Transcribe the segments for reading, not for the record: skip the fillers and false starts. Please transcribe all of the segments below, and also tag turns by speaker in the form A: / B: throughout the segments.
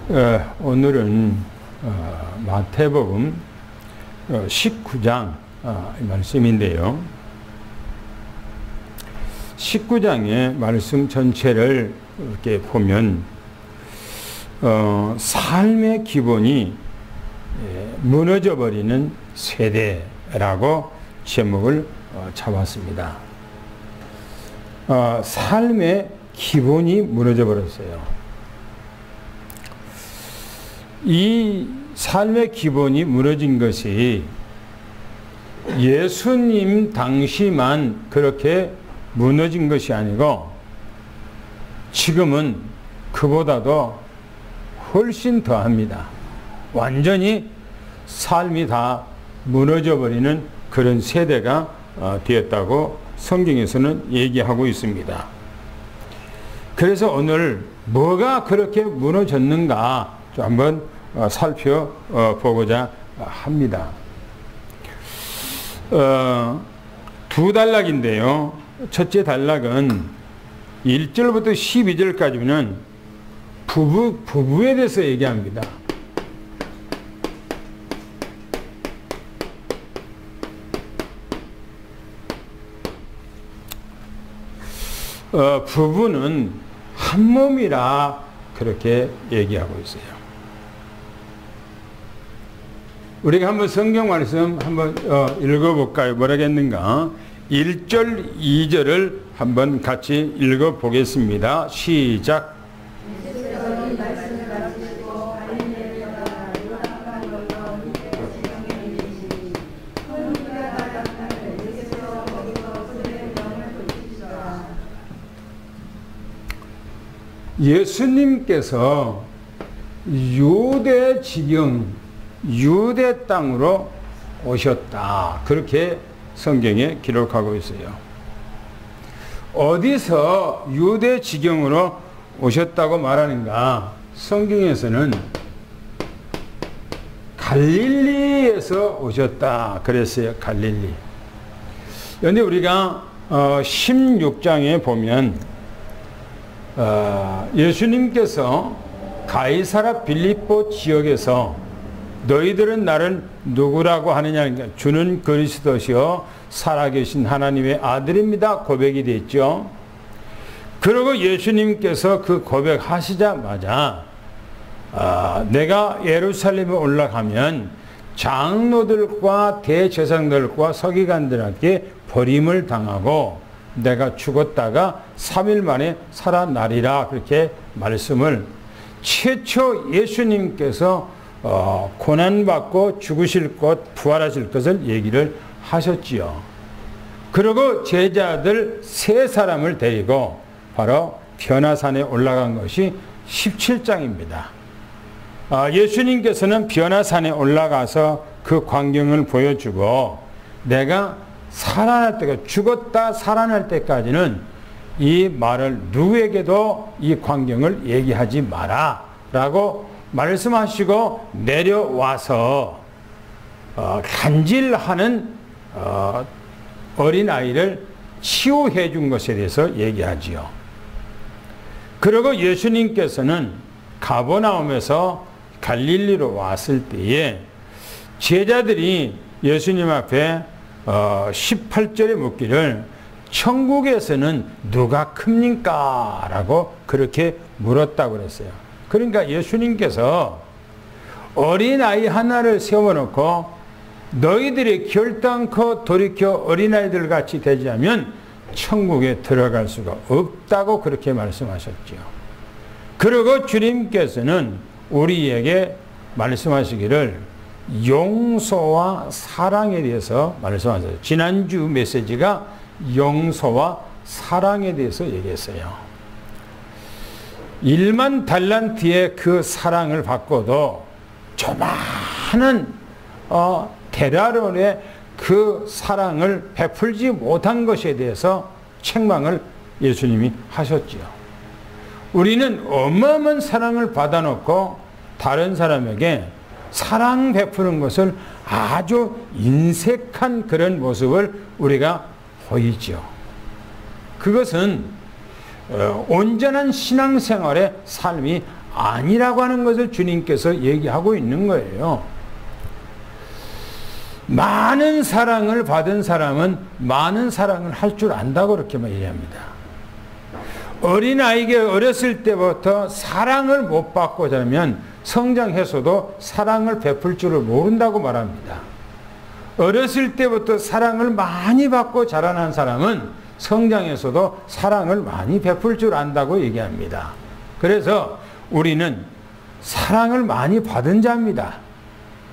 A: 오늘은 마태복음 19장 말씀인데요. 19장의 말씀 전체를 이렇게 보면 삶의 기본이 무너져 버리는 세대라고 제목을 잡았습니다. 삶의 기본이 무너져 버렸어요. 이 삶의 기본이 무너진 것이 예수님 당시만 그렇게 무너진 것이 아니고 지금은 그보다도 훨씬 더합니다. 완전히 삶이 다 무너져 버리는 그런 세대가 되었다고 성경에서는 얘기하고 있습니다. 그래서 오늘 뭐가 그렇게 무너졌는가 좀 한번 살펴보고자 합니다. 두 단락인데요. 첫째 단락은 1절부터 12절까지는 부부에 대해서 얘기합니다. 부부는 한 몸이라 그렇게 얘기하고 있어요. 우리가 한번 성경 말씀 한번 읽어볼까요? 뭐라겠는가? 1절, 2절을 한번 같이 읽어보겠습니다. 시작. 예수님께서 유대 지경, 유대 땅으로 오셨다. 그렇게 성경에 기록하고 있어요. 어디서 유대 지경으로 오셨다고 말하는가? 성경에서는 갈릴리에서 오셨다. 그랬어요. 갈릴리. 그런데 우리가 16장에 보면 예수님께서 가이사라 빌립보 지역에서 너희들은 나를 누구라고 하느냐? 주는 그리스도시요 살아계신 하나님의 아들입니다. 고백이 됐죠. 그리고 예수님께서 그 고백하시자마자 내가 예루살렘에 올라가면 장로들과 대제사장들과 서기관들에게 버림을 당하고 내가 죽었다가 3일 만에 살아나리라 그렇게 말씀을 최초 예수님께서 고난받고 죽으실 것, 부활하실 것을 얘기를 하셨지요. 그리고 제자들 3사람을 데리고 바로 변화산에 올라간 것이 17장입니다. 예수님께서는 변화산에 올라가서 그 광경을 보여주고 내가 살아날 때가 죽었다 살아날 때까지는 이 말을 누구에게도 이 광경을 얘기하지 마라 라고 말씀하시고 내려와서 간질하는 어린아이를 치유해 준 것에 대해서 얘기하지요. 그리고 예수님께서는 가버나움에서 갈릴리로 왔을 때에 제자들이 예수님 앞에 18절에 묻기를 천국에서는 누가 큽니까? 라고 그렇게 물었다고 그랬어요. 그러니까 예수님께서 어린아이 하나를 세워놓고 너희들이 결단코 돌이켜 어린아이들 같이 되지 않으면 천국에 들어갈 수가 없다고 그렇게 말씀하셨죠. 그리고 주님께서는 우리에게 말씀하시기를 용서와 사랑에 대해서 말씀하셨어요. 지난주 메시지가 용서와 사랑에 대해서 얘기했어요. 1만 달란트의 그 사랑을 받고도 조그마한 데나리온의 그 사랑을 베풀지 못한 것에 대해서 책망을 예수님이 하셨지요. 우리는 어마어마한 사랑을 받아놓고 다른 사람에게 사랑 베푸는 것을 아주 인색한 그런 모습을 우리가 보이죠. 그것은 온전한 신앙생활의 삶이 아니라고 하는 것을 주님께서 얘기하고 있는 거예요. 많은 사랑을 받은 사람은 많은 사랑을 할 줄 안다고 그렇게 얘기합니다. 어린아이에게 어렸을 때부터 사랑을 못 받고 자라면 성장해서도 사랑을 베풀 줄을 모른다고 말합니다. 어렸을 때부터 사랑을 많이 받고 자라난 사람은 성장해서도 사랑을 많이 베풀 줄 안다고 얘기합니다. 그래서 우리는 사랑을 많이 받은 자입니다.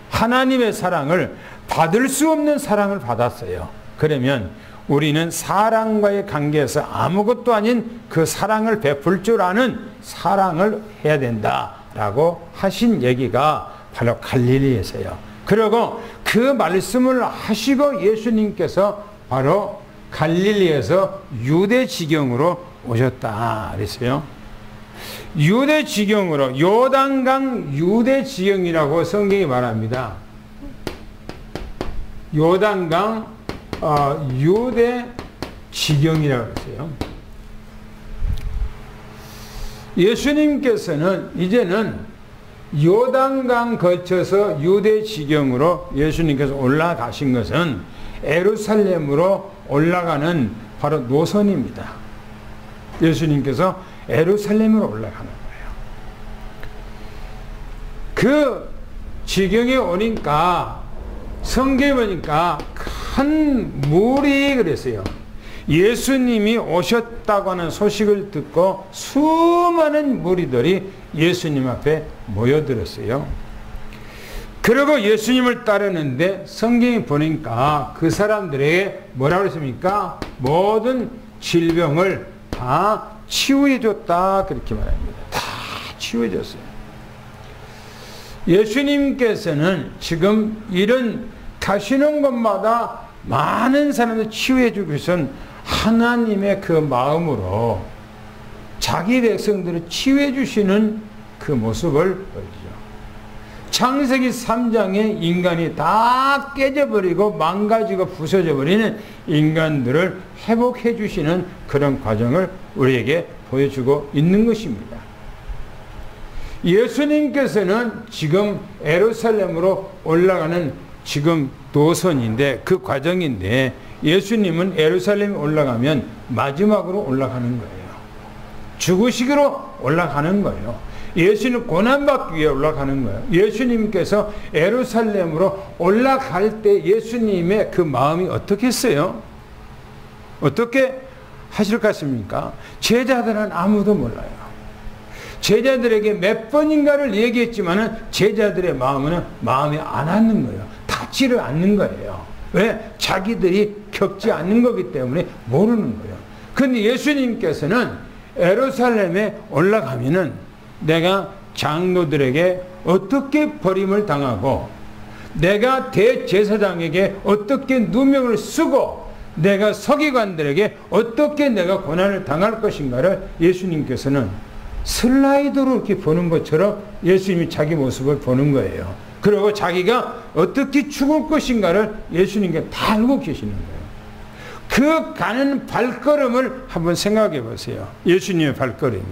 A: 하나님의 사랑을 받을 수 없는 사랑을 받았어요. 그러면 우리는 사랑과의 관계에서 아무것도 아닌 그 사랑을 베풀 줄 아는 사랑을 해야 된다라고 하신 얘기가 바로 갈릴리에서요. 그리고 그 말씀을 하시고 예수님께서 바로 갈릴리에서 유대 지경으로 오셨다 그랬어요. 유대 지경으로, 요단강 유대 지경이라고 성경이 말합니다. 요단강 유대 지경이라고 했어요. 예수님께서는 이제는 요단강 거쳐서 유대 지경으로 예수님께서 올라가신 것은 예루살렘으로 올라가는 바로 노선입니다. 예수님께서 예루살렘으로 올라가는 거예요. 그 지경에 오니까 성경에 보니까 큰 물이 그랬어요. 예수님이 오셨다고 하는 소식을 듣고 수많은 무리들이 예수님 앞에 모여들었어요. 그리고 예수님을 따르는데 성경에 보니까 그 사람들에게 뭐라고 했습니까? 모든 질병을 다 치유해 줬다 그렇게 말합니다. 다 치유해 줬어요. 예수님께서는 지금 이런 가시는 곳마다 많은 사람들 치유해 주기 위해서는 하나님의 그 마음으로 자기 백성들을 치유해 주시는 그 모습을 보이죠. 창세기 3장에 인간이 다 깨져버리고 망가지고 부서져 버리는 인간들을 회복해 주시는 그런 과정을 우리에게 보여주고 있는 것입니다. 예수님께서는 지금 예루살렘으로 올라가는 지금 노선인데 그 과정인데 예수님은 예루살렘에 올라가면 마지막으로 올라가는 거예요. 죽으시기로 올라가는 거예요. 예수는 고난받기 위해 올라가는 거예요. 예수님께서 예루살렘으로 올라갈 때 예수님의 그 마음이 어떻게 했어요? 어떻게 하실 것 같습니까? 제자들은 아무도 몰라요. 제자들에게 몇 번인가를 얘기했지만은 제자들의 마음이 안 앉는 거예요. 닿지를 않는 거예요. 왜? 자기들이 겪지 않는 거기 때문에 모르는 거예요. 근데 예수님께서는 예루살렘에 올라가면은 내가 장로들에게 어떻게 버림을 당하고 내가 대제사장에게 어떻게 누명을 쓰고 내가 서기관들에게 어떻게 내가 고난을 당할 것인가를 예수님께서는 슬라이드로 이렇게 보는 것처럼 예수님이 자기 모습을 보는 거예요. 그리고 자기가 어떻게 죽을 것인가를 예수님께 다 알고 계시는 거예요. 그 가는 발걸음을 한번 생각해 보세요. 예수님의 발걸음이.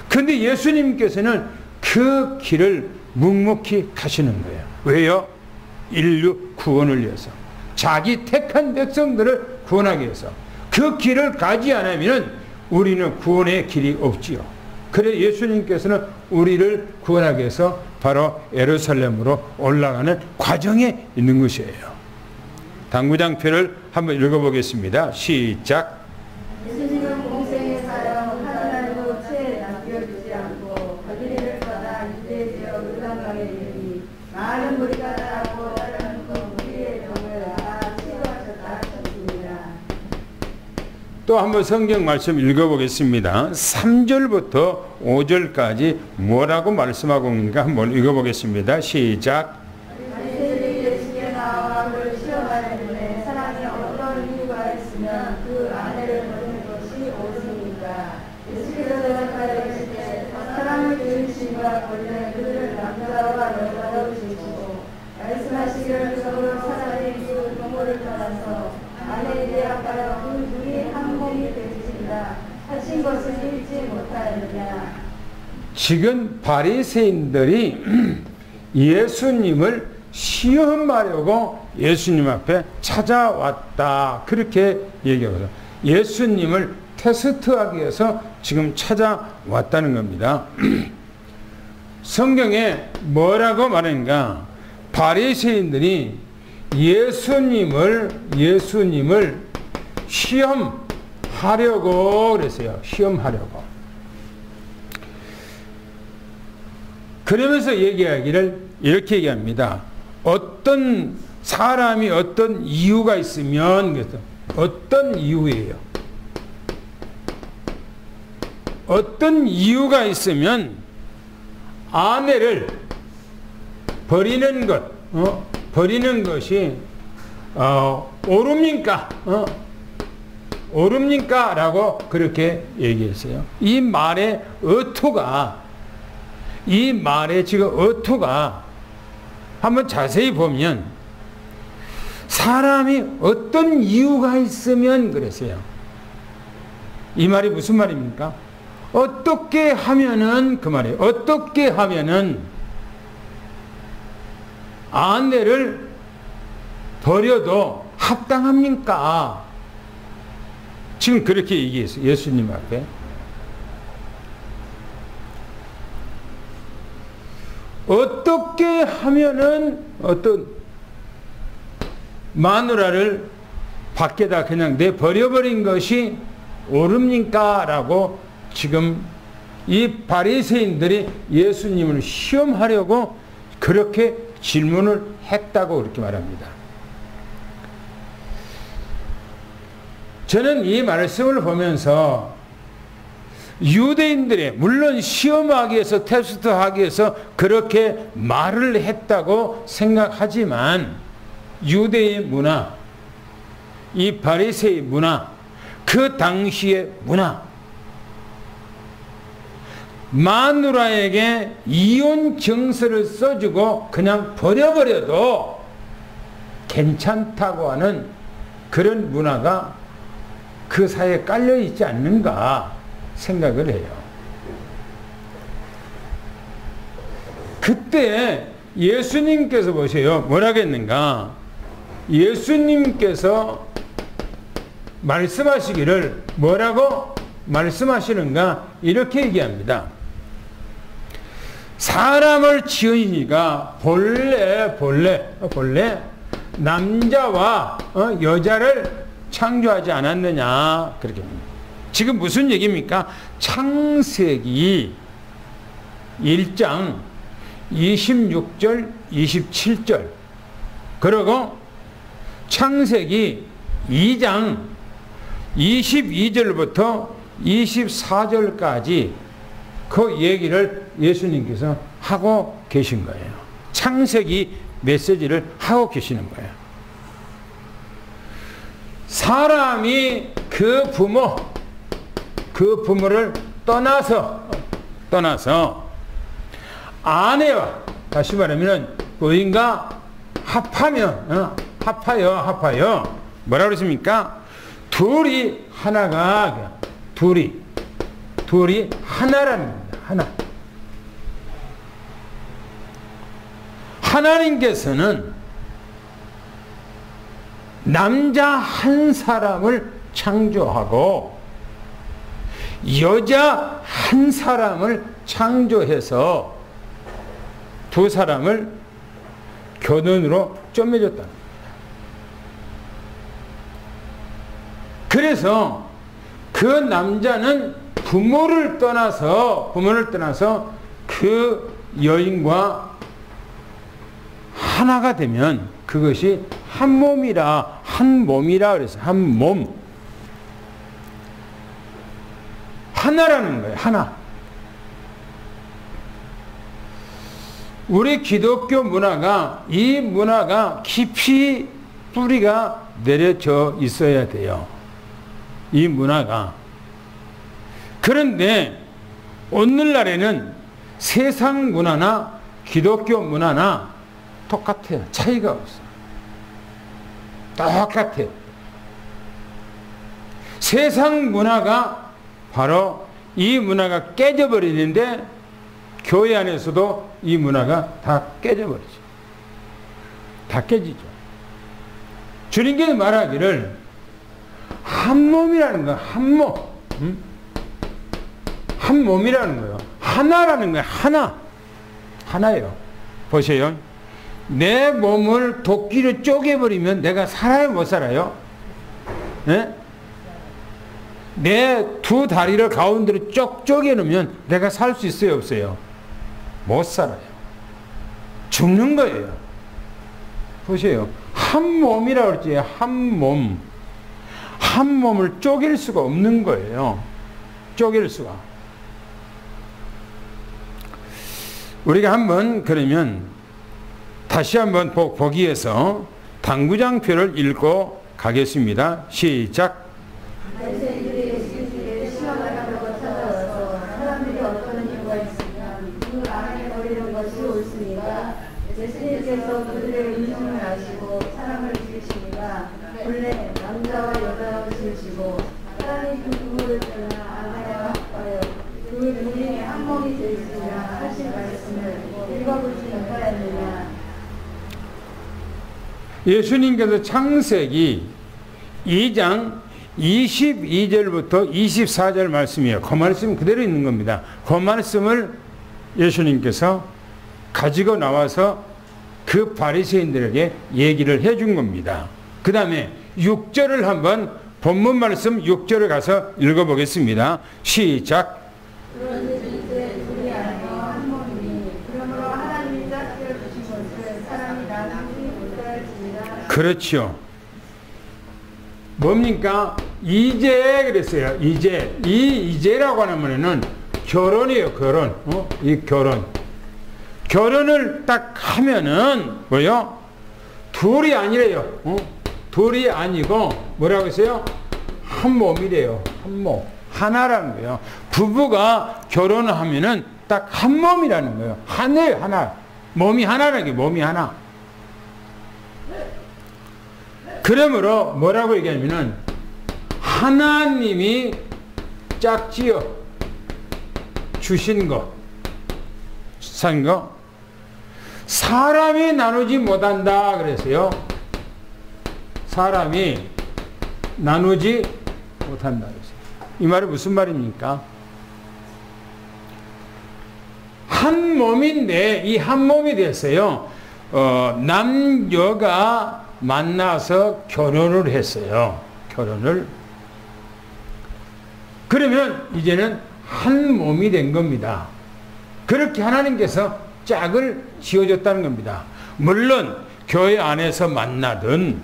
A: 근데 예수님께서는 그 길을 묵묵히 가시는 거예요. 왜요? 인류 구원을 위해서. 자기 택한 백성들을 구원하기 위해서. 그 길을 가지 않으면 우리는 구원의 길이 없지요. 그래 예수님께서는 우리를 구원하기 위해서 바로 예루살렘으로 올라가는 과정에 있는 것이에요. 당구장표를 한번 읽어보겠습니다. 시작.
B: 예수님은 공생의 사역 하나님도 채 남겨두지 않고 갈릴리를 떠나 유대 지역 요단강에 이르니 많은 무리가 따랐고 따르는 그 무리의 병을 다 치유하셨다 하셨습니다.
A: 또 한번 성경 말씀 읽어보겠습니다. 3절부터 5절까지 뭐라고 말씀하고 있는가 한번 읽어보겠습니다. 시작.
B: 바리새인들이 예수께 나와 그를 시험하려는데 사람이 어떤 이유가 있으면 그 아내를 버리는 것이 옳습니까? 예수께서 대답하여 이르시되 사람을 들으심과 권리는 그들을 남자와 여자로 지으시고 말씀하시기를 서로 사람이 그 동물을 떠나서 아내에게 아까여 그 둘이 한 몸이 되신다 하신 것을 잊지 못하느냐.
A: 지금 바리새인들이 예수님을 시험하려고 예수님 앞에 찾아왔다. 그렇게 얘기하거든요. 예수님을 테스트하기 위해서 지금 찾아왔다는 겁니다. 성경에 뭐라고 말하는가? 바리새인들이 예수님을 시험하려고 그랬어요. 시험하려고. 그러면서 얘기하기를 이렇게 얘기합니다. 어떤 사람이 어떤 이유가 있으면, 그래서 어떤 이유예요. 어떤 이유가 있으면 아내를 버리는 버리는 것이 옳습니까? 옳습니까? 라고 그렇게 얘기했어요. 이 말의 어투가, 지금 어투가 한번 자세히 보면 사람이 어떤 이유가 있으면 그랬어요. 이 말이 무슨 말입니까? 어떻게 하면은, 그 말이에요. 어떻게 하면은 아내를 버려도 합당합니까? 지금 그렇게 얘기했어요. 예수님 앞에. 어떻게 하면은 어떤 마누라를 밖에다 그냥 내버려버린 것이 옳습니까? 라고 지금 이 바리새인들이 예수님을 시험하려고 그렇게 질문을 했다고 그렇게 말합니다. 저는 이 말씀을 보면서 유대인들이 물론 시험하기 위해서, 테스트하기 위해서 그렇게 말을 했다고 생각하지만 유대의 문화, 이 바리새의 문화, 그 당시의 문화, 마누라에게 이혼 증서를 써주고 그냥 버려버려도 괜찮다고 하는 그런 문화가 그 사이에 깔려있지 않는가 생각을 해요. 그때 예수님께서 보세요. 뭐라고 했는가? 예수님께서 말씀하시기를 뭐라고 말씀하시는가? 이렇게 얘기합니다. 사람을 지으니가 본래 남자와 여자를 창조하지 않았느냐, 그렇게 합니다. 지금 무슨 얘기입니까? 창세기 1장 26절 27절 그리고 창세기 2장 22절부터 24절까지 그 얘기를 예수님께서 하고 계신 거예요. 창세기 메시지를 하고 계시는 거예요. 사람이 그 부모를 떠나서 아내와, 다시 말하면 부인과 합하여 뭐라 그랬습니까? 둘이 하나가, 둘이 하나라는 겁니다. 하나. 하나님께서는 남자 한 사람을 창조하고 여자 한 사람을 창조해서 두 사람을 결혼으로 쩌매줬다. 그래서 그 남자는 부모를 떠나서 그 여인과 하나가 되면 그것이 한 몸이라 그래서 한 몸. 하나라는 거예요. 하나. 우리 기독교 문화가, 이 문화가 깊이 뿌리가 내려져 있어야 돼요. 이 문화가. 그런데 오늘날에는 세상 문화나 기독교 문화나 똑같아요. 차이가 없어요. 똑같아요. 세상 문화가 바로 이 문화가 깨져버리는데 교회 안에서도 이 문화가 다 깨져버리죠. 다 깨지죠. 주님께서 말하기를 한 몸이라는 거야. 한 몸. 한 몸이라는 거예요. 하나라는 거예요. 하나. 하나예요. 보세요. 내 몸을 도끼로 쪼개버리면 내가 살아요? 못 살아요? 네? 내 두 다리를 가운데로 쪽 쪼개놓으면 내가 살 수 있어요? 없어요? 못 살아요. 죽는 거예요. 보세요. 한 몸이라고 그랬지. 한 몸. 한 몸을 쪼갤 수가 없는 거예요. 쪼갤 수가. 우리가 한번 그러면 다시 한번 보기에서 당구장표를 읽고 가겠습니다. 시작.
B: 바리새인들이 예수를 시험하려고 찾아와서 사람들이 어떤 이유가 있으면 그 안에 버리는 것이 옳습니까? 예수님께서 그들의 의심을 아시고 사람을 지으시니까 본래 남자와 여자로 지으시고 사람이 그 부부를 떠나 아내와 합하여 그 둘이 한 몸이 되었으리라 하신 말씀을 읽어보지 못하였느냐.
A: 예수님께서 창세기 2장 22절부터 24절 말씀이에요. 그 말씀 그대로 있는 겁니다. 그 말씀을 예수님께서 가지고 나와서 그 바리새인들에게 얘기를 해준 겁니다. 그 다음에 6절을 한번 본문 말씀 6절을 가서 읽어보겠습니다. 시작. 그렇죠. 뭡니까? 이제 그랬어요. 이제. 이 이제라고 하면은 결혼이에요. 결혼. 이 결혼. 결혼을 딱 하면은 뭐요? 둘이 아니래요. 둘이 아니고 뭐라고 했어요? 한 몸이래요. 한 몸. 하나라는 거예요. 부부가 결혼을 하면은 딱 한 몸이라는 거예요. 하나예요. 하나. 몸이 하나라는 게 몸이 하나. 그러므로 뭐라고 얘기하냐면은 하나님이 짝지어 주신 거, 산 거, 사람이 나누지 못한다 그랬어요. 사람이 나누지 못한다 그랬어요. 이 말이 무슨 말입니까? 한 몸인데 이 한 몸이 됐어요. 남녀가 만나서 결혼을 했어요. 결혼을. 그러면 이제는 한 몸이 된 겁니다. 그렇게 하나님께서 짝을 지어줬다는 겁니다. 물론 교회 안에서 만나든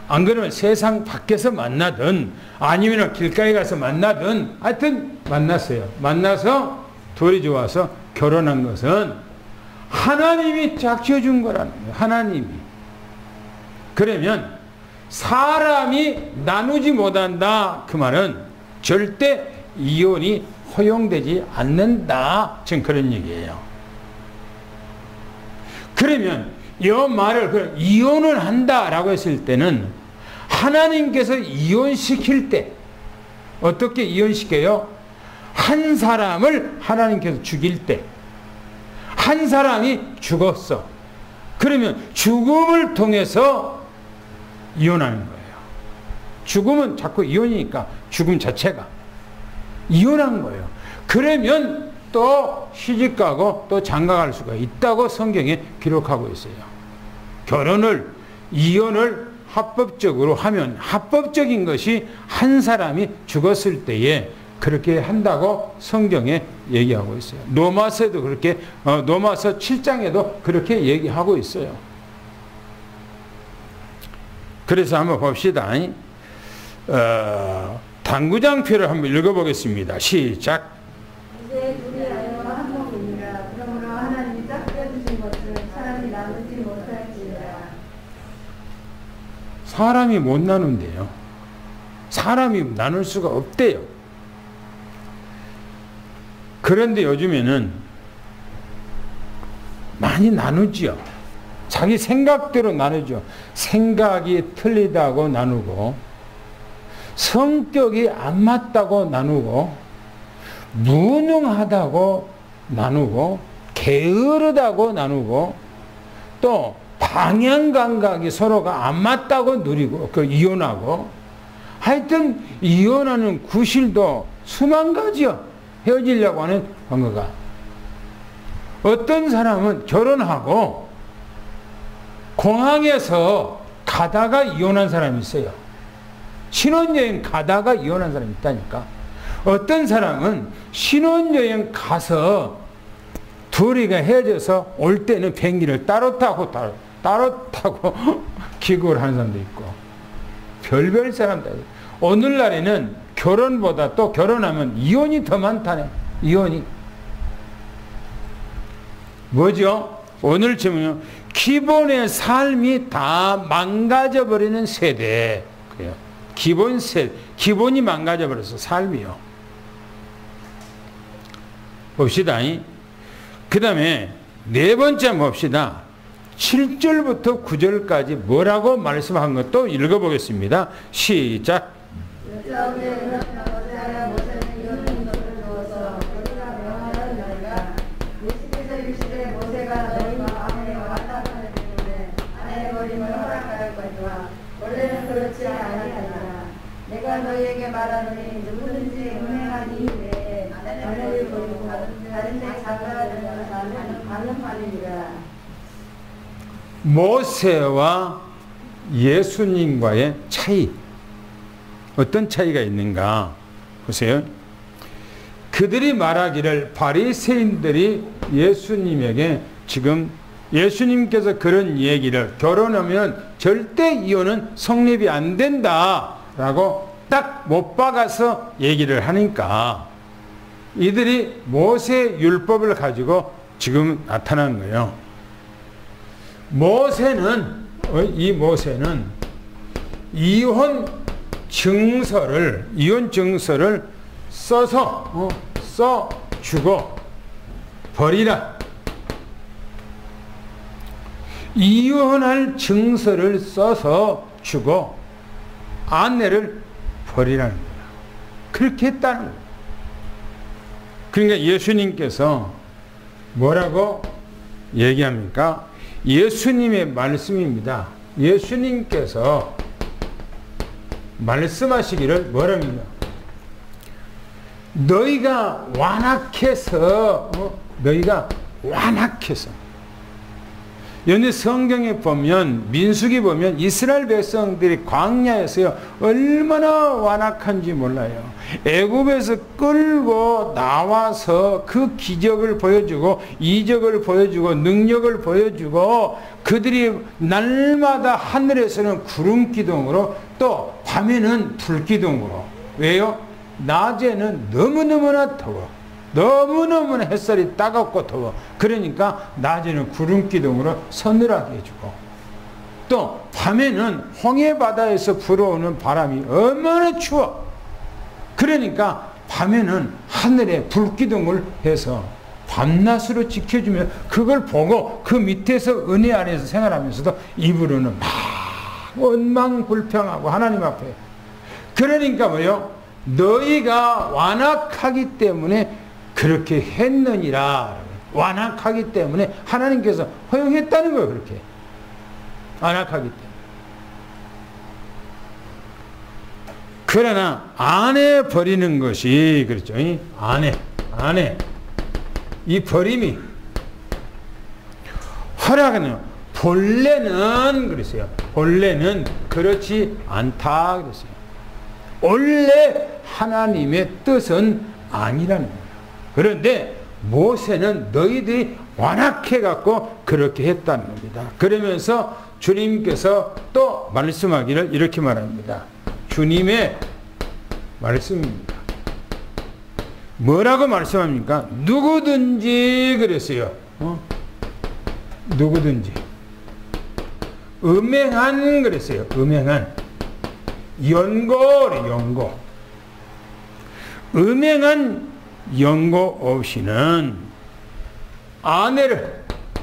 A: 안 그러면 세상 밖에서 만나든 아니면 길가에 가서 만나든 하여튼 만났어요. 만나서 둘이 좋아서 결혼한 것은 하나님이 짝 지어준 거라는 거예요. 하나님이. 그러면 사람이 나누지 못한다 그 말은 절대 이혼이 허용되지 않는다 지금 그런 얘기예요. 그러면 이 말을 이혼을 한다라고 했을 때는 하나님께서 이혼시킬 때 어떻게 이혼시켜요? 한 사람을 하나님께서 죽일 때 한 사람이 죽었어. 그러면 죽음을 통해서 이혼하는 거예요. 죽음은 자꾸 이혼이니까 죽음 자체가 이혼한 거예요. 그러면 또 시집가고 또 장가갈 수가 있다고 성경에 기록하고 있어요. 결혼을 이혼을 합법적으로 하면 합법적인 것이 한 사람이 죽었을 때에 그렇게 한다고 성경에 얘기하고 있어요. 로마서에도 그렇게 로마서 7장에도 그렇게 얘기하고 있어요. 그래서 한번 봅시다. 당구장표를 한번 읽어보겠습니다. 시작.
B: 이제 둘이 아이와 한 몸이니라. 그러므로 하나님이 짝지어 주신 것을 사람이 나누지 못할지니라.
A: 사람이 못 나눈대요. 사람이 나눌 수가 없대요. 그런데 요즘에는 많이 나누지요. 자기 생각대로 나누죠. 생각이 틀리다고 나누고 성격이 안 맞다고 나누고 무능하다고 나누고 게으르다고 나누고 또 방향 감각이 서로가 안 맞다고 누리고 이혼하고 하여튼 이혼하는 구실도 수만 가지요. 헤어지려고 하는 방법가. 어떤 사람은 결혼하고 공항에서 가다가 이혼한 사람이 있어요. 신혼여행 가다가 이혼한 사람이 있다니까. 어떤 사람은 신혼여행 가서 둘이가 헤어져서 올 때는 비행기를 따로 타고 귀국을 하는 사람도 있고 별별 사람들. 오늘날에는 결혼보다 또 결혼하면 이혼이 더 많다네. 이혼이. 뭐죠? 오늘 질문은요. 기본의 삶이 다 망가져버리는 세대. 그래요. 기본이 망가져버려서 삶이요. 봅시다. 그 다음에 네 번째 봅시다. 7절부터 9절까지 뭐라고 말씀한 것도 읽어보겠습니다. 시작.
B: 내가 너희에게 말하노니 누구든지 음행한 이후에 아내를 버리고 다른 데 장가가는 자는 가늠하리니라.
A: 모세와 예수님과의 차이. 어떤 차이가 있는가 보세요. 그들이 말하기를 바리새인들이 예수님에게 지금 예수님께서 그런 얘기를 결혼하면 절대 이혼은 성립이 안 된다라고 딱 못 박아서 얘기를 하니까 이들이 모세 율법을 가지고 지금 나타나는 거예요. 이 모세는 이혼 증서를 써서 써주고 버리라. 이혼할 증서를 써서 주고 아내를 버리라는 거야. 그렇게 했다는 거야. 그러니까 예수님께서 뭐라고 얘기합니까? 예수님의 말씀입니다. 예수님께서 말씀하시기를 뭐랍니까? 너희가 완악해서 연히 성경에 보면 민수기 보면 이스라엘 백성들이 광야에서요 얼마나 완악한지 몰라요. 애굽에서 끌고 나와서 그 기적을 보여주고 이적을 보여주고 능력을 보여주고 그들이 날마다 하늘에서는 구름 기둥으로 또 밤에는 불 기둥으로. 왜요? 낮에는 너무너무나 더워. 너무너무나 햇살이 따갑고 더워. 그러니까 낮에는 구름 기둥으로 서늘하게 해주고 또 밤에는 홍해 바다에서 불어오는 바람이 얼마나 추워. 그러니까 밤에는 하늘에 불 기둥을 해서 밤낮으로 지켜주며 그걸 보고 그 밑에서 은혜 안에서 생활하면서도 입으로는 막 원망불평하고 하나님 앞에. 그러니까 뭐요? 너희가 완악하기 때문에 그렇게 했느니라. 완악하기 때문에 하나님께서 허용했다는 거예요. 그렇게 완악하기 때문에. 그러나 아내 버리는 것이 그렇죠. 아내 이 버림이 허락은 본래는 그랬어요. 본래는 그렇지 않다 그랬어요. 원래 하나님의 뜻은 아니라는 거예요. 그런데 모세는 너희들이 완악해 갖고 그렇게 했다는 겁니다. 그러면서 주님께서 또 말씀하기를 이렇게 말합니다. 주님의 말씀입니다. 뭐라고 말씀합니까? 누구든지 그랬어요. 누구든지 음행한 그랬어요. 음행한 연고 음행한 연고 없이는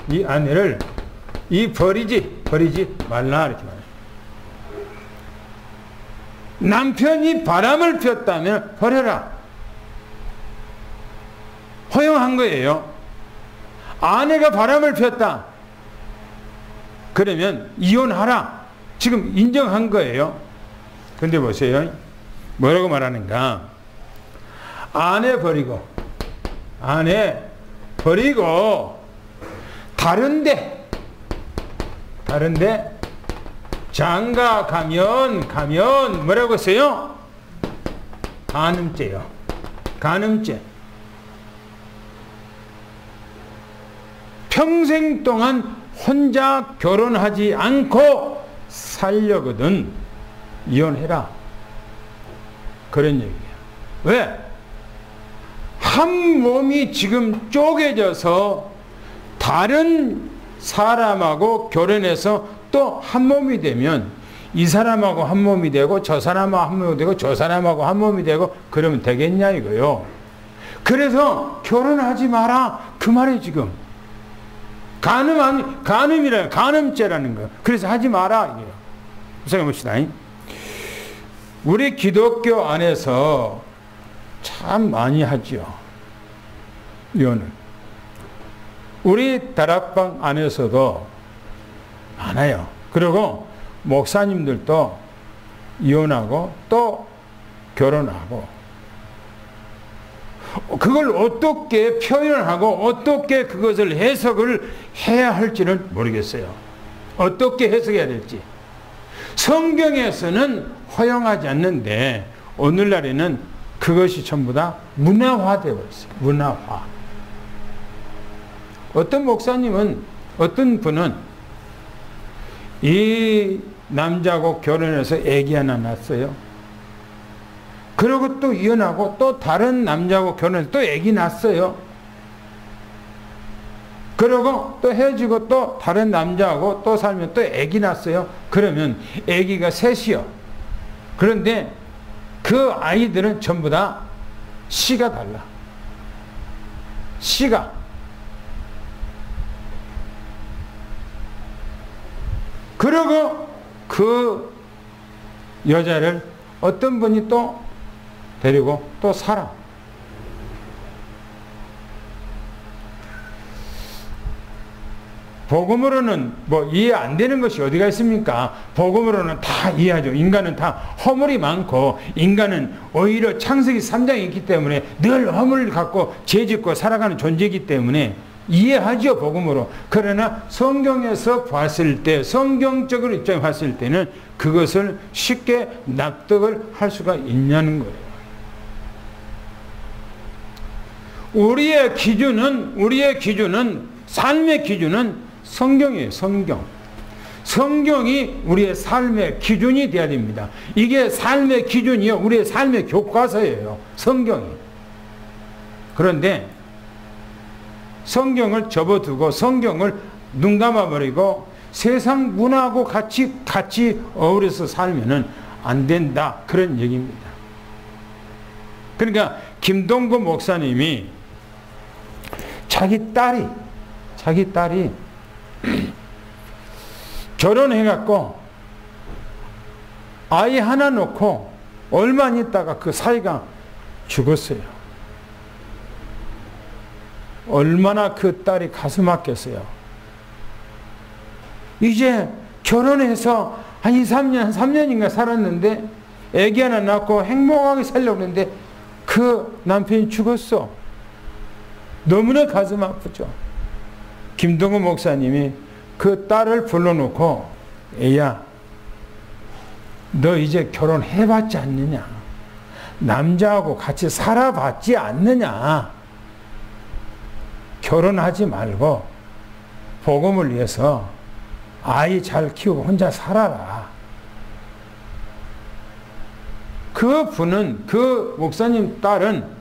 A: 이 아내를 버리지 말라 이렇게 말해요. 남편이 바람을 폈다면 버려라. 허용한 거예요. 아내가 바람을 폈다. 그러면 이혼하라. 지금 인정한 거예요. 근데 보세요. 뭐라고 말하는가? 아내 버리고 다른데 장가 가면 뭐라고 했어요? 간음죄요. 간음죄. 평생 동안 혼자 결혼하지 않고 살려거든 이혼해라. 그런 얘기예요. 왜? 한 몸이 지금 쪼개져서 다른 사람하고 결혼해서 또 한 몸이 되면 이 사람하고 한 몸이 되고 저 사람하고 한 몸이 되고 저 사람하고 한 몸이 되고 그러면 되겠냐 이거요. 그래서 결혼하지 마라 그 말이 지금 간음이라 간음죄라는 거예요. 그래서 하지 마라 이게요. 생각해 봅시다. 우리 기독교 안에서 참 많이 하죠. 이혼을. 우리 다락방 안에서도 많아요. 그리고 목사님들도 이혼하고 또 결혼하고 그걸 어떻게 표현하고 어떻게 그것을 해석을 해야 할지는 모르겠어요. 어떻게 해석해야 될지. 성경에서는 허용하지 않는데 오늘날에는 그것이 전부 다 문화화되어 있어요. 문화화. 어떤 목사님은 어떤 분은 이 남자하고 결혼해서 아기 하나 낳았어요. 그리고 또 이혼하고 또 다른 남자하고 결혼해서 또 아기 낳았어요. 그리고 또 헤어지고 또 다른 남자하고 또 살면 또 아기 낳았어요. 그러면 아기가 셋이요. 그런데 그 아이들은 전부 다 씨가 달라. 씨가. 그리고 그 여자를 어떤 분이 또 데리고 또 살아. 복음으로는 뭐 이해 안 되는 것이 어디가 있습니까? 복음으로는 다 이해하죠. 인간은 다 허물이 많고 인간은 오히려 창세기 3장에 있기 때문에 늘 허물을 갖고 죄짓고 살아가는 존재이기 때문에 이해하죠. 복음으로. 그러나 성경에서 봤을 때 성경적으로 입장에 봤을 때는 그것을 쉽게 납득을 할 수가 있냐는 거예요. 우리의 기준은 삶의 기준은 성경이에요. 성경이 우리의 삶의 기준이 되어야 됩니다. 이게 삶의 기준이요. 우리의 삶의 교과서예요. 성경이. 그런데 성경을 접어두고 성경을 눈 감아버리고 세상 문화하고 같이 어우러서 살면은 안 된다. 그런 얘기입니다. 그러니까 김동구 목사님이 자기 딸이 결혼해갖고 아이 하나 놓고 얼마 안 있다가 그 사이가 죽었어요. 얼마나 그 딸이 가슴 아꼈어요. 이제 결혼해서 한 3년인가 살았는데 애기 하나 낳고 행복하게 살려고 했는데 그 남편이 죽었어. 너무나 가슴 아프죠. 김동구 목사님이 그 딸을 불러놓고 애야 너 이제 결혼해봤지 않느냐. 남자하고 같이 살아봤지 않느냐. 결혼하지 말고 복음을 위해서 아이 잘 키우고 혼자 살아라. 그 목사님 딸은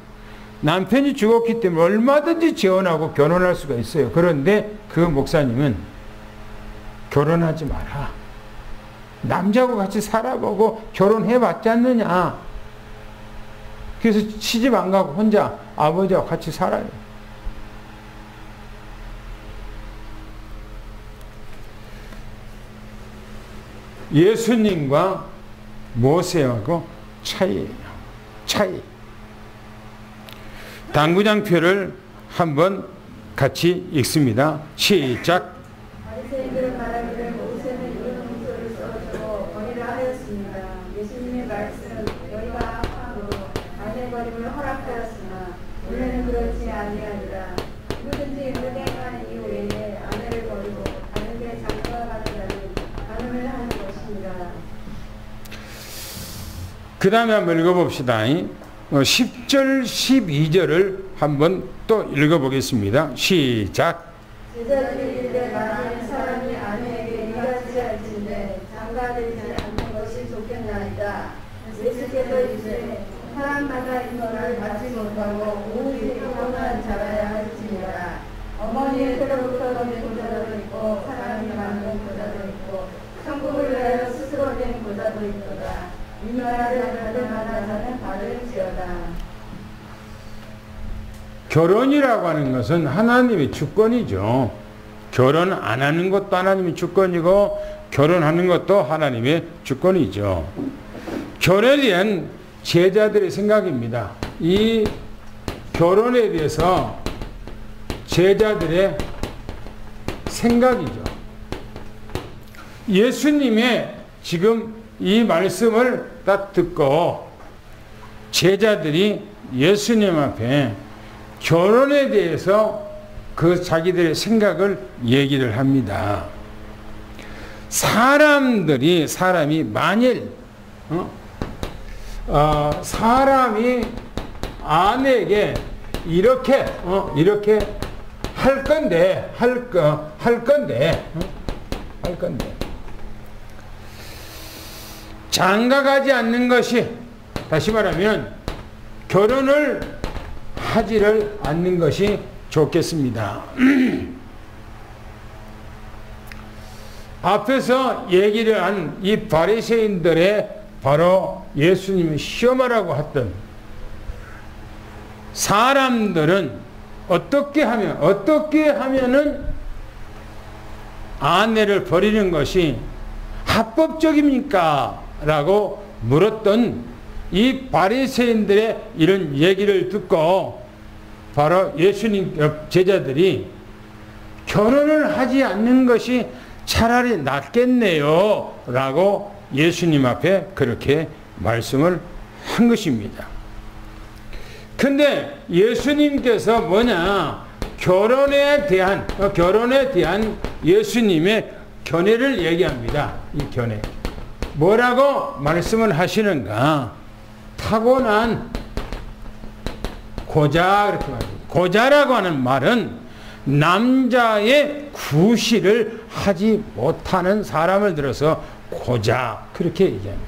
A: 남편이 죽었기 때문에 얼마든지 재혼하고 결혼할 수가 있어요. 그런데 그 목사님은 결혼하지 마라. 남자하고 같이 살아보고 결혼해봤지 않느냐. 그래서 시집 안 가고 혼자 아버지와 같이 살아요. 예수님과 모세하고 차이예요. 차이. 당구장표를 한번 같이 읽습니다. 시작.
B: 바리새인들은 말하기를 모세는 이런 문서를 써주고 건의를 하였습니다. 예수님의 말씀 너희가 악함으로 아내버림을 허락하였으나 원래는 그렇지 아니하니라. 누구든지 은혜 행하는 이후에 아내를 버리고 다른 데 장가가 가는 자는 간음을 하는 것입니다.
A: 그 다음에 한번 읽어봅시다. 10절 12절을 한번 또 읽어보겠습니다. 시작.
B: 제자들이 이르되 만일 사람이 아내에게 이같이 할진대 장가들지 않는 것이 좋겠나이다. 예수께서 이르시되 사람마다 인권을 받지 못하고 오직 영원한 자라야 할지니라. 어머니의 태로부터 된 고자도 있고 사람이 만든 고자도 있고 천국을 위하여 스스로 된 고자도 있도다. 이 말을 받을 만한 자는 받을지어다.
A: 결혼이라고 하는 것은 하나님의 주권이죠. 결혼 안 하는 것도 하나님의 주권이고 결혼하는 것도 하나님의 주권이죠. 결혼에 대한 제자들의 생각입니다. 이 결혼에 대해서 제자들의 생각이죠. 예수님의 지금 이 말씀을 딱 듣고 제자들이 예수님 앞에 결혼에 대해서 그 자기들의 생각을 얘기를 합니다. 사람이 만일 사람이 아내에게 이렇게 할 건데 장가가지 않는 것이, 다시 말하면 결혼을 하지를 않는 것이 좋겠습니다. 앞에서 얘기를 한 이 바리새인들의 바로 예수님이 시험하라고 했던 사람들은 어떻게 하면은 아내를 버리는 것이 합법적입니까? 라고 물었던 이 바리새인들의 이런 얘기를 듣고 바로 예수님 제자들이 결혼을 하지 않는 것이 차라리 낫겠네요 라고 예수님 앞에 그렇게 말씀을 한 것입니다. 근데 예수님께서 결혼에 대한 예수님의 견해를 얘기합니다. 이 견해. 뭐라고 말씀을 하시는가? 타고난 고자, 이렇게 말합니다. 고자라고 하는 말은 남자의 구실을 하지 못하는 사람을 들어서 고자, 그렇게 얘기합니다.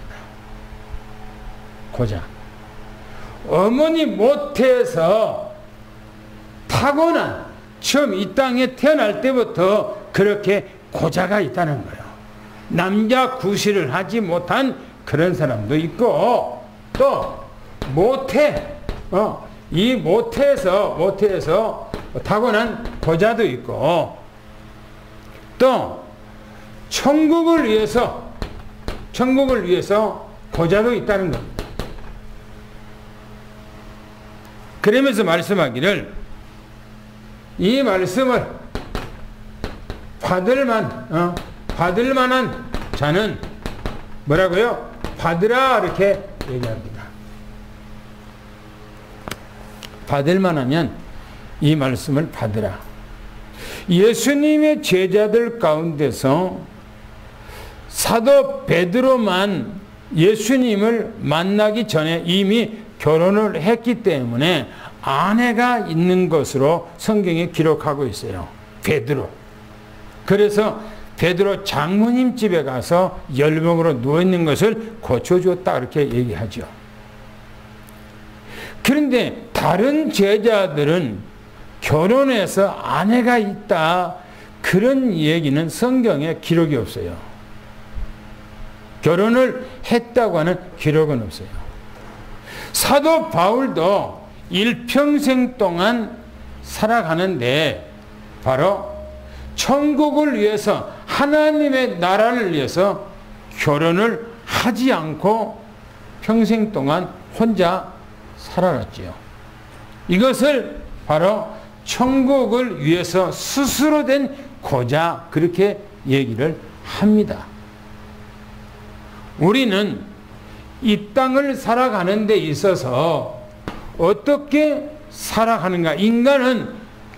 A: 고자. 어머니 못해서 타고난, 처음 이 땅에 태어날 때부터 그렇게 고자가 있다는 거예요. 남자 구실을 하지 못한 그런 사람도 있고, 또 못해서 타고난 고자도 있고, 또 천국을 위해서 고자도 있다는 겁니다. 그러면서 말씀하기를, 이 말씀을 받을 만한 자는 뭐라고요? 받으라, 이렇게 얘기합니다. 받을 만하면 이 말씀을 받으라. 예수님의 제자들 가운데서 사도 베드로만 예수님을 만나기 전에 이미 결혼을 했기 때문에 아내가 있는 것으로 성경에 기록하고 있어요. 베드로. 그래서 베드로 장모님 집에 가서 열병으로 누워있는 것을 고쳐주었다, 그렇게 얘기하죠. 그런데 다른 제자들은 결혼해서 아내가 있다, 그런 얘기는 성경에 기록이 없어요. 결혼을 했다고 하는 기록은 없어요. 사도 바울도 일평생 동안 살아가는데 바로 천국을 위해서, 하나님의 나라를 위해서 결혼을 하지 않고 평생 동안 혼자 살아갔지요. 이것을 바로 천국을 위해서 스스로 된 고자, 그렇게 얘기를 합니다. 우리는 이 땅을 살아가는 데 있어서 어떻게 살아가는가? 인간은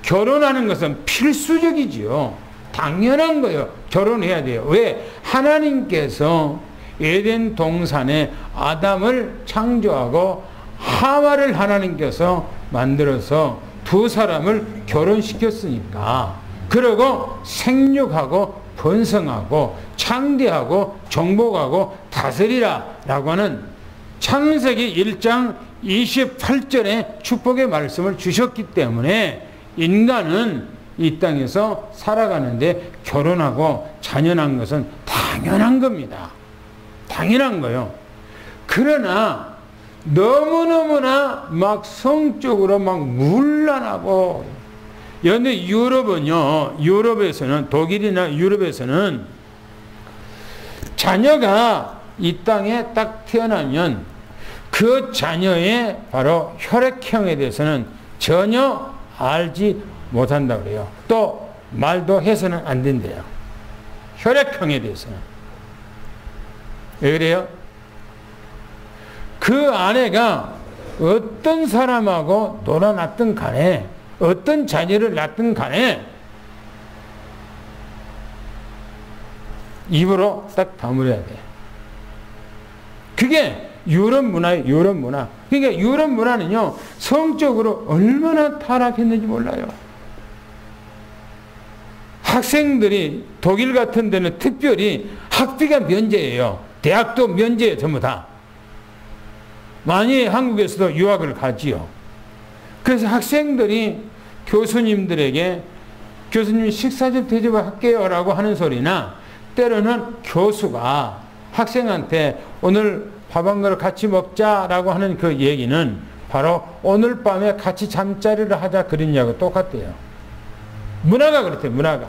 A: 결혼하는 것은 필수적이지요. 당연한 거예요. 결혼해야 돼요. 왜? 하나님께서 에덴 동산에 아담을 창조하고 하와를 하나님께서 만들어서 두 사람을 결혼시켰으니까, 그리고 생육하고 번성하고 창대하고 정복하고 다스리라 라고 하는 창세기 1장 28절의 축복의 말씀을 주셨기 때문에 인간은 이 땅에서 살아가는데 결혼하고 자녀난 것은 당연한 겁니다. 당연한 거예요. 그러나 너무너무나 막 성적으로 막 문란하고, 그런데 유럽은요, 유럽에서는, 독일이나 유럽에서는 자녀가 이 땅에 딱 태어나면 그 자녀의 바로 혈액형에 대해서는 전혀 알지 못한다고 그래요. 또 말도 해서는 안 된대요. 혈액형에 대해서는. 왜 그래요? 그 아내가 어떤 사람하고 놀아났든 간에, 어떤 자녀를 낳든 간에 입으로 딱 다물어야 돼. 그게 유럽 문화예요. 유럽 문화. 그러니까 유럽 문화는요, 성적으로 얼마나 타락했는지 몰라요. 학생들이 독일 같은 데는 특별히 학비가 면제예요. 대학도 면제예요. 전부 다. 많이 한국에서도 유학을 가지요. 그래서 학생들이 교수님들에게 교수님 식사 좀 대접할게요 라고 하는 소리나, 때로는 교수가 학생한테 오늘 밥 한 그릇 같이 먹자라고 하는 그 얘기는 바로 오늘 밤에 같이 잠자리를 하자 그랬냐고 똑같대요. 문화가 그렇대요. 문화가.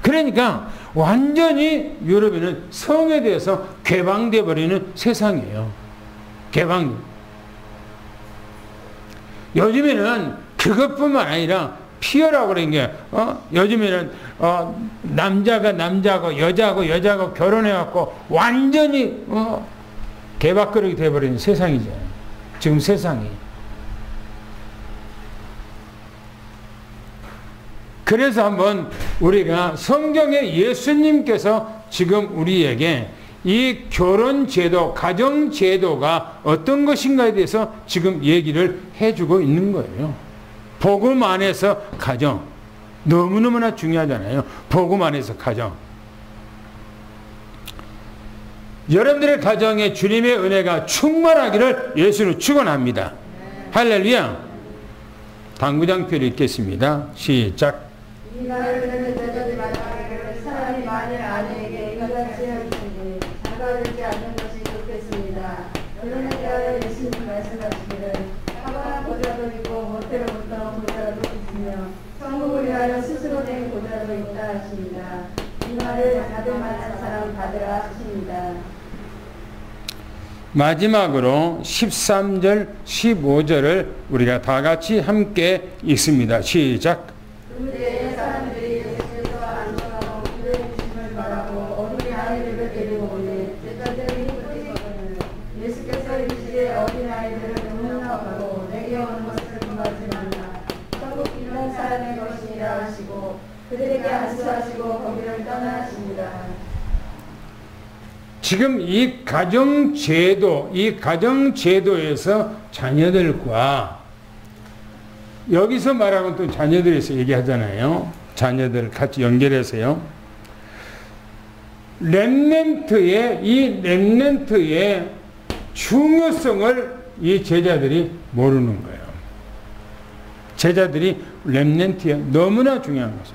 A: 그러니까 완전히 유럽에는 성에 대해서 개방돼 버리는 세상이에요. 개방. 요즘에는 그것뿐만 아니라 피어라고 그런 게, 요즘에는 남자가 남자하고 여자하고 여자하고 결혼해갖고 완전히 개박거리게 돼버리는 세상이죠. 지금 세상이. 그래서 한번 우리가 성경에 예수님께서 지금 우리에게 이 결혼제도, 가정제도가 어떤 것인가에 대해서 지금 얘기를 해주고 있는 거예요. 복음 안에서 가정. 너무너무나 중요하잖아요. 복음 안에서 가정. 여러분들의 가정에 주님의 은혜가 충만하기를 예수는 축원합니다. 할렐루야. 당구장표를 읽겠습니다. 시작.
B: 이 말을 듣는 여자들이 마지막에 사람이 만일 아내에게 이같이 헤어지니 장가들지 않는 것이 좋겠습니다. 결혼에 대하여 예수님 말씀하시기를 하고난 고자도 있고 모태로부터 고자도 있으며 천국을 위하여 스스로 된 고자도 있다 하십니다. 이 말을 받을 만한 사람 받으라 하십니다.
A: 마지막으로 13절, 15절을 우리가 다 같이 함께 읽습니다. 시작.
B: 그때에 사람들이 예수께서 안전하고 그의 부심을 바라고 어린이 아이들을 데리고 오니 제자들이 붙이거든 예수께서 이르시되 어린 아이들을 용납하고 내게 오는 것을 금하지 말라. 천국 있는 사람의 것이니라 하시고 그들에게 안수하시고 거기를 떠나십니다.
A: 지금 이 가정제도, 이 가정제도에서 자녀들과 여기서 말하는 또 자녀들에서 얘기하잖아요. 자녀들 같이 연결해서요. 렘넌트의, 이 렘넌트의 중요성을 이 제자들이 모르는 거예요. 제자들이 렘넌트에 너무나 중요한 거죠.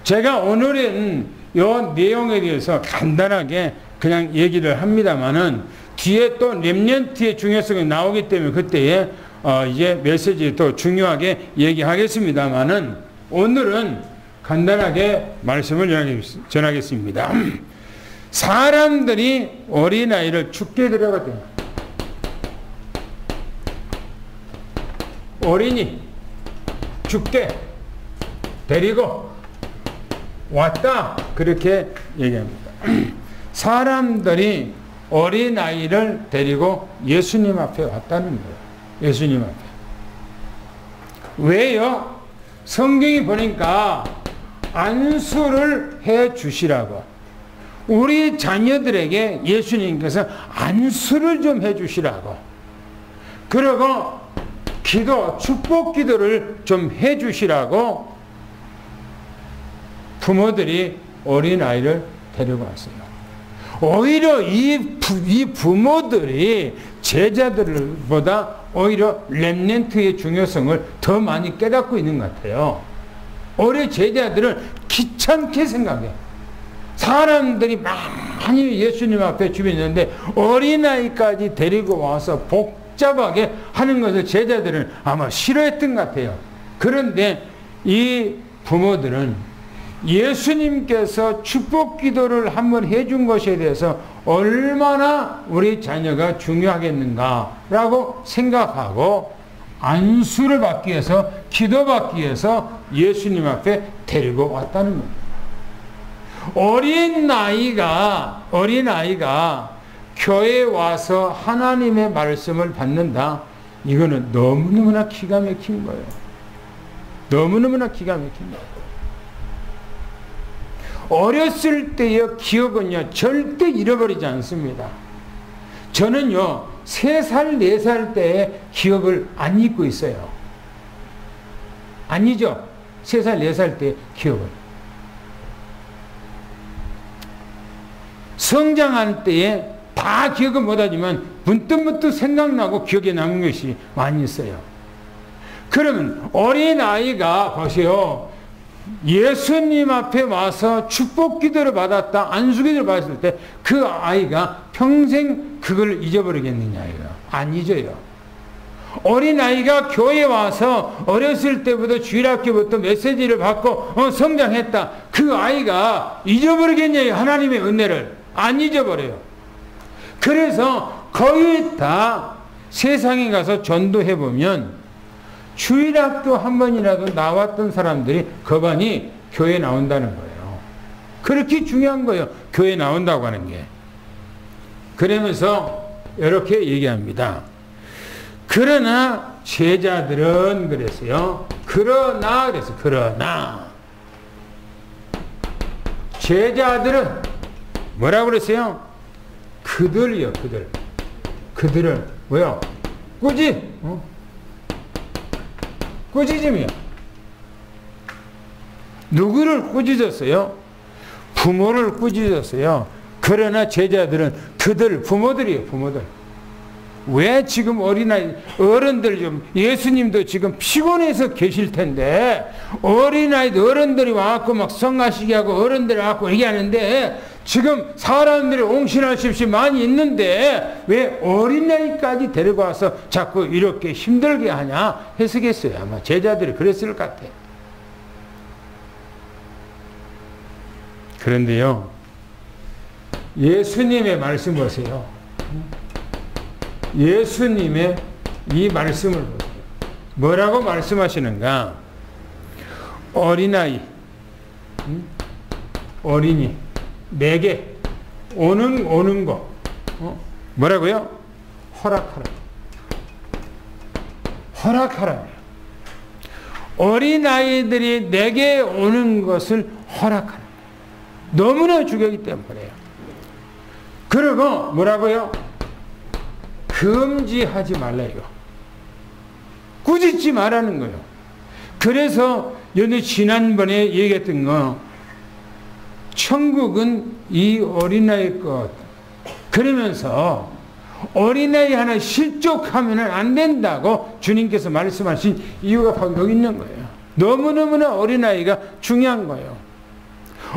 A: 제가 오늘은 이 내용에 대해서 간단하게 그냥 얘기를 합니다만은 뒤에 또 렘넌트의 중요성이 나오기 때문에 그때에 이제 메시지 또 중요하게 얘기하겠습니다만은 오늘은 간단하게 말씀을 전하겠습니다. 사람들이 어린아이를 죽게 데려갔대요. 어린이. 죽게 데리고 왔다. 그렇게 얘기합니다. 사람들이 어린아이를 데리고 예수님 앞에 왔다는 거예요. 예수님 앞에. 왜요? 성경이 보니까 안수를 해 주시라고. 우리 자녀들에게 예수님께서 안수를 좀 해 주시라고. 그리고 기도, 축복 기도를 좀 해 주시라고 부모들이 어린아이를 데리고 왔어요. 오히려 이 부모들이 제자들보다 오히려 렘넌트의 중요성을 더 많이 깨닫고 있는 것 같아요. 오히려 제자들은 귀찮게 생각해. 사람들이 많이 예수님 앞에 주변에 있는데 어린아이까지 데리고 와서 복잡하게 하는 것을 제자들은 아마 싫어했던 것 같아요. 그런데 이 부모들은 예수님께서 축복 기도를 한번 해준 것에 대해서 얼마나 우리 자녀가 중요하겠는가라고 생각하고 안수를 받기 위해서, 기도받기 위해서 예수님 앞에 데리고 왔다는 겁니다. 어린아이가 교회에 와서 하나님의 말씀을 받는다. 이거는 너무너무나 기가 막힌 거예요. 너무너무나 기가 막힌 거예요. 어렸을 때의 기억은요, 절대 잃어버리지 않습니다. 저는요, 3살, 4살 때의 기억을 안 잊고 있어요. 아니죠? 3살, 4살 때의 기억을. 성장할 때에 다 기억은 못하지만 문득문득 생각나고 기억에 남는 것이 많이 있어요. 그러면 어린아이가 보세요. 예수님 앞에 와서 축복 기도를 받았다, 안수 기도를 받았을 때 그 아이가 평생 그걸 잊어버리겠느냐요? 안 잊어요. 어린아이가 교회에 와서 어렸을 때부터 주일학교부터 메시지를 받고 성장했다. 그 아이가 잊어버리겠냐요? 하나님의 은혜를. 안 잊어버려요. 그래서 거의 다 세상에 가서 전도해보면 주일학교 한 번이라도 나왔던 사람들이 거반이 교회에 나온다는 거예요. 그렇게 중요한 거예요. 교회에 나온다고 하는 게. 그러면서 이렇게 얘기합니다. 그러나 제자들은 그랬어요. 그러나 제자들은 뭐라고 그랬어요? 그들이요. 그들은 뭐요? 꾸짖음이요. 누구를 꾸짖었어요? 부모를 꾸짖었어요. 그러나 제자들은 부모들이에요. 부모들. 왜 지금 어른들 좀, 예수님도 지금 피곤해서 계실 텐데, 어른들이 와갖고 막 성가시게 하고 어른들이 와갖고 얘기하는데, 지금 사람들이 옹신할 수 많이 있는데, 왜 어린아이까지 데리고 와서 자꾸 이렇게 힘들게 하냐? 했겠어요. 아마 제자들이 그랬을 것 같아요. 그런데요, 예수님의 말씀 보세요. 예수님의 이 말씀을 보세요. 뭐라고 말씀하시는가? 어린이 내게 오는 거 뭐라고요? 허락하라. 어린아이들이 내게 오는 것을 허락하라. 너무나 중요하기 때문에요. 그리고 뭐라고요? 금지하지 말라 이거. 꾸짖지 말라는 거예요. 그래서 지난번에 얘기했던 거, 천국은 이 어린아이 것. 그러면서 어린아이 하나 실족하면 안 된다고 주님께서 말씀하신 이유가 바로 여기 있는 거예요. 너무너무나 어린아이가 중요한 거예요.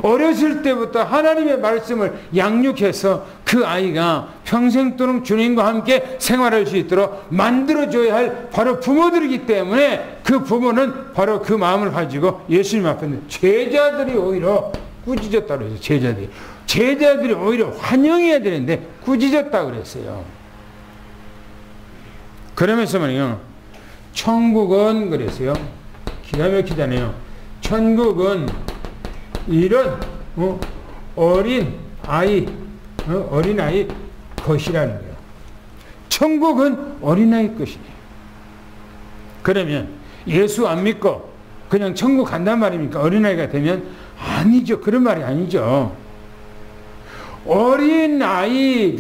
A: 어렸을 때부터 하나님의 말씀을 양육해서 그 아이가 평생도록 주님과 함께 생활할 수 있도록 만들어줘야 할 바로 부모들이기 때문에 그 부모는 바로 그 마음을 가지고 예수님 앞에 있는 제자들이 오히려 꾸짖었다고 그래서 제자들이 오히려 환영해야 되는데 꾸짖었다고 그랬어요. 그러면서 말이요, 천국은 그랬어요, 기가 막히잖아요. 천국은 이런 어린 아이 것이라는 거예요. 천국은 어린아이 것이에요. 그러면 예수 안 믿고 그냥 천국 간단 말입니까? 어린아이가 되면 아니죠. 그런 말이 아니죠. 어린아이가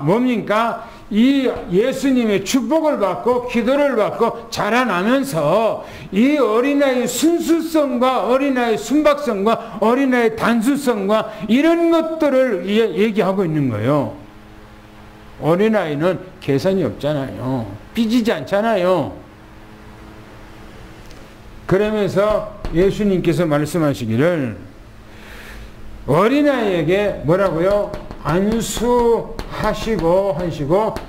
A: 뭡니까? 이 예수님의 축복을 받고 기도를 받고 자라나면서 이 어린아이의 순수성과 어린아이의 순박성과 어린아이의 단수성과 이런 것들을 얘기하고 있는 거예요. 어린아이는 계산이 없잖아요. 삐지지 않잖아요. 그러면서 예수님께서 말씀하시기를 어린아이에게 뭐라고요? 안수하시고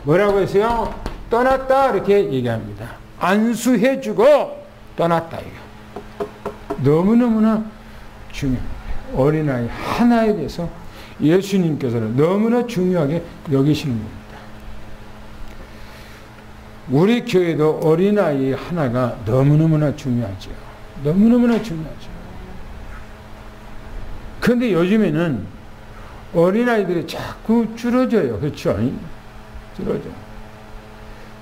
A: 뭐라고 했어요? 떠났다 이렇게 얘기합니다. 안수해주고 떠났다 이거. 너무너무나 중요해요. 어린아이 하나에 대해서 예수님께서는 너무나 중요하게 여기시는 겁니다. 우리 교회도 어린아이 하나가 너무너무나 중요하죠. 너무너무나 중요하죠. 그런데 요즘에는 어린아이들이 자꾸 줄어져요. 그렇죠? 줄어져요.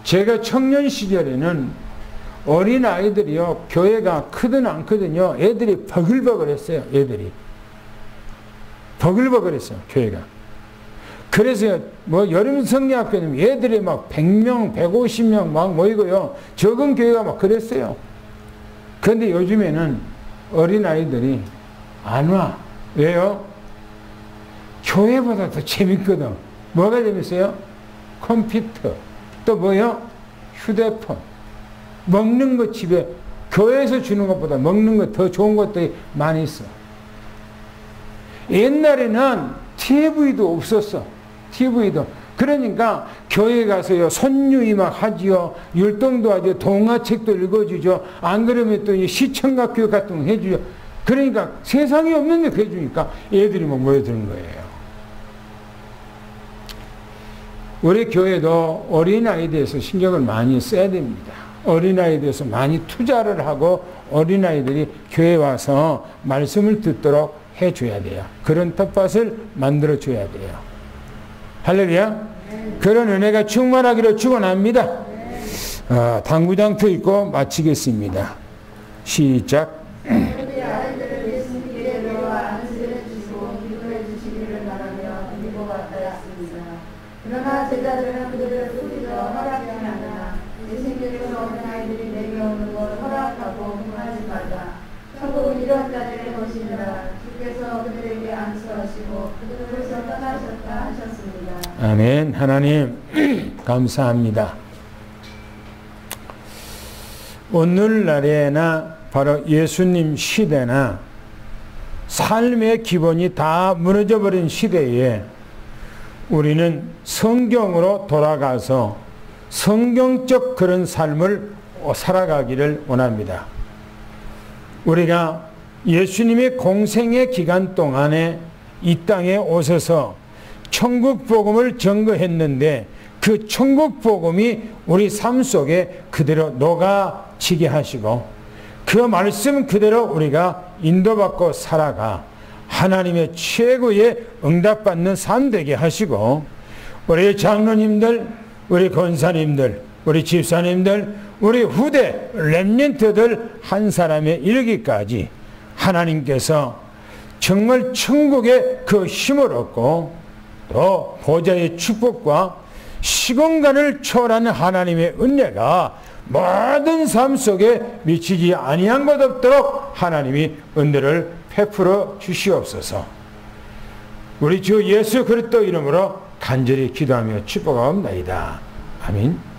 A: 제가 청년 시절에는 어린아이들이요, 교회가 크든 안 크든요, 애들이 버글버글했어요. 애들이. 버글버글했어요. 교회가. 그래서 뭐 여름 성리학교는 애들이 막 100명, 150명 막 모이고요. 적은 교회가 막 그랬어요. 그런데 요즘에는 어린아이들이 안 와. 왜요? 교회보다 더 재밌거든. 뭐가 재밌어요? 컴퓨터. 또 뭐요? 휴대폰. 먹는 거 집에 교회에서 주는 것보다 먹는 거 더 좋은 것들이 많이 있어. 옛날에는 TV도 없었어. TV도. 그러니까 교회 가서요, 손유이 막 하지요. 율동도 하죠. 동화책도 읽어주죠. 안 그러면 또 시청각 교육 같은 거 해주죠. 그러니까 세상에 없는 데 해주니까 애들이 막 모여드는 거예요. 우리 교회도 어린아이에 대해서 신경을 많이 써야 됩니다. 어린아이에 대해서 많이 투자를 하고 어린아이들이 교회에 와서 말씀을 듣도록 해줘야 돼요. 그런 텃밭을 만들어줘야 돼요. 할렐루야. 그런 은혜가 충만하기를 축원합니다. 당구장터 있고 마치겠습니다. 시작.
B: 그러나 제자들은 그들을 꾸짖어 허락하지 않으나 예수님께서 어린아이들이 내게 오는 걸 허락하고 흥하지 말라. 천국은 이런 자들의 것이니라. 주께서 그들에게 안수하시고 그들에게서 떠나셨다 하셨습니다.
A: 아멘. 하나님 감사합니다. 오늘날에나 바로 예수님 시대나 삶의 기본이 다 무너져버린 시대에 우리는 성경으로 돌아가서 성경적 그런 삶을 살아가기를 원합니다. 우리가 예수님의 공생의 기간 동안에 이 땅에 오셔서 천국 복음을 전거했는데 그 천국 복음이 우리 삶 속에 그대로 녹아지게 하시고 그 말씀 그대로 우리가 인도받고 살아가 하나님의 최고의 응답받는 삶 되게 하시고 우리 장로님들, 우리 권사님들, 우리 집사님들, 우리 후대 렘넌트들 한 사람에 이르기까지 하나님께서 정말 천국의 그 힘을 얻고 또 보좌의 축복과 시공간을 초월하는 하나님의 은혜가 모든 삶 속에 미치지 아니한 것 없도록 하나님이 은혜를 베풀어 주시옵소서. 우리 주 예수 그리스도 이름으로 간절히 기도하며 축복하옵나이다. 아멘.